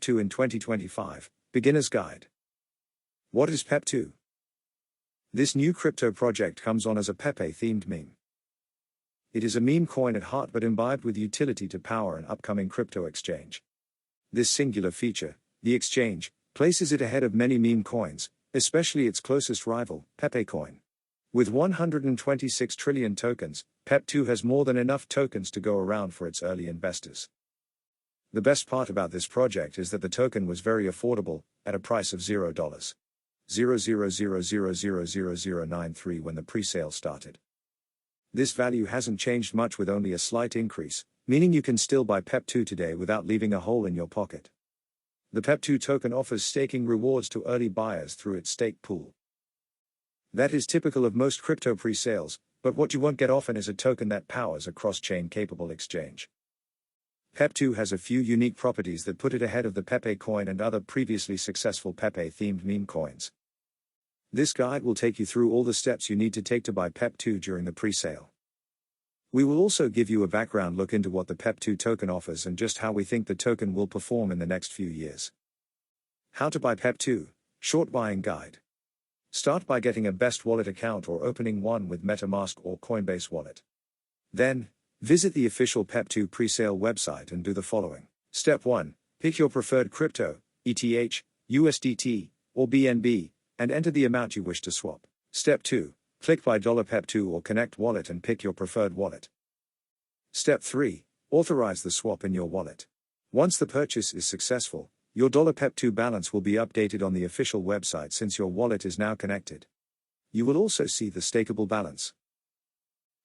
PEP2 in 2025, Beginner's Guide. What is PEP2? This new crypto project comes on as a Pepe-themed meme. It is a meme coin at heart but imbibed with utility to power an upcoming crypto exchange. This singular feature, the exchange, places it ahead of many meme coins, especially its closest rival, Pepecoin. With 126 trillion tokens, PEP2 has more than enough tokens to go around for its early investors. The best part about this project is that the token was very affordable, at a price of $0.000000093 when the pre-sale started. This value hasn't changed much with only a slight increase, meaning you can still buy PEP2 today without leaving a hole in your pocket. The PEP2 token offers staking rewards to early buyers through its stake pool. That is typical of most crypto pre-sales, but what you won't get often is a token that powers a cross-chain capable exchange. PEP2 has a few unique properties that put it ahead of the Pepe coin and other previously successful Pepe-themed meme coins. This guide will take you through all the steps you need to take to buy PEP2 during the pre-sale. We will also give you a background look into what the PEP2 token offers and just how we think the token will perform in the next few years. How to buy PEP2, short buying guide. Start by getting a Best Wallet account or opening one with MetaMask or Coinbase Wallet. Then, visit the official PEP2 presale website and do the following. Step 1. Pick your preferred crypto, ETH, USDT, or BNB, and enter the amount you wish to swap. Step 2. Click Buy $PEP2 or Connect Wallet and pick your preferred wallet. Step 3. Authorize the swap in your wallet. Once the purchase is successful, your $PEP2 balance will be updated on the official website since your wallet is now connected. You will also see the stakeable balance.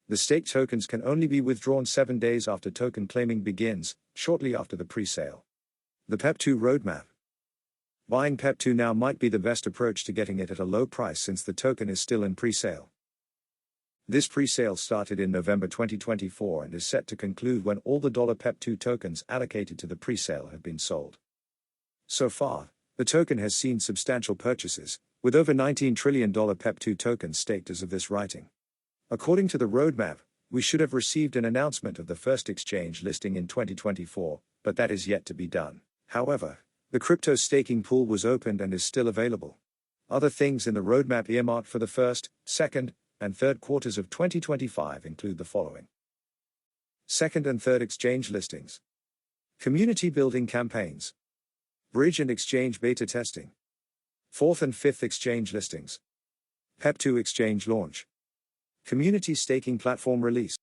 The staked tokens can only be withdrawn 7 days after token claiming begins, shortly after the pre-sale. The PEP2 roadmap. Buying PEP2 now might be the best approach to getting it at a low price since the token is still in pre-sale. This pre-sale started in November 2024 and is set to conclude when all the $PEP2 tokens allocated to the pre-sale have been sold. So far, the token has seen substantial purchases, with over $19 trillion PEP2 tokens staked as of this writing. According to the roadmap, we should have received an announcement of the first exchange listing in 2024, but that is yet to be done. However, the crypto staking pool was opened and is still available. Other things in the roadmap earmarked for the first, second, and third quarters of 2025 include the following. Second and third exchange listings. Community building campaigns. Bridge and exchange beta testing. Fourth and fifth exchange listings. PEP2 exchange launch. Community staking platform release.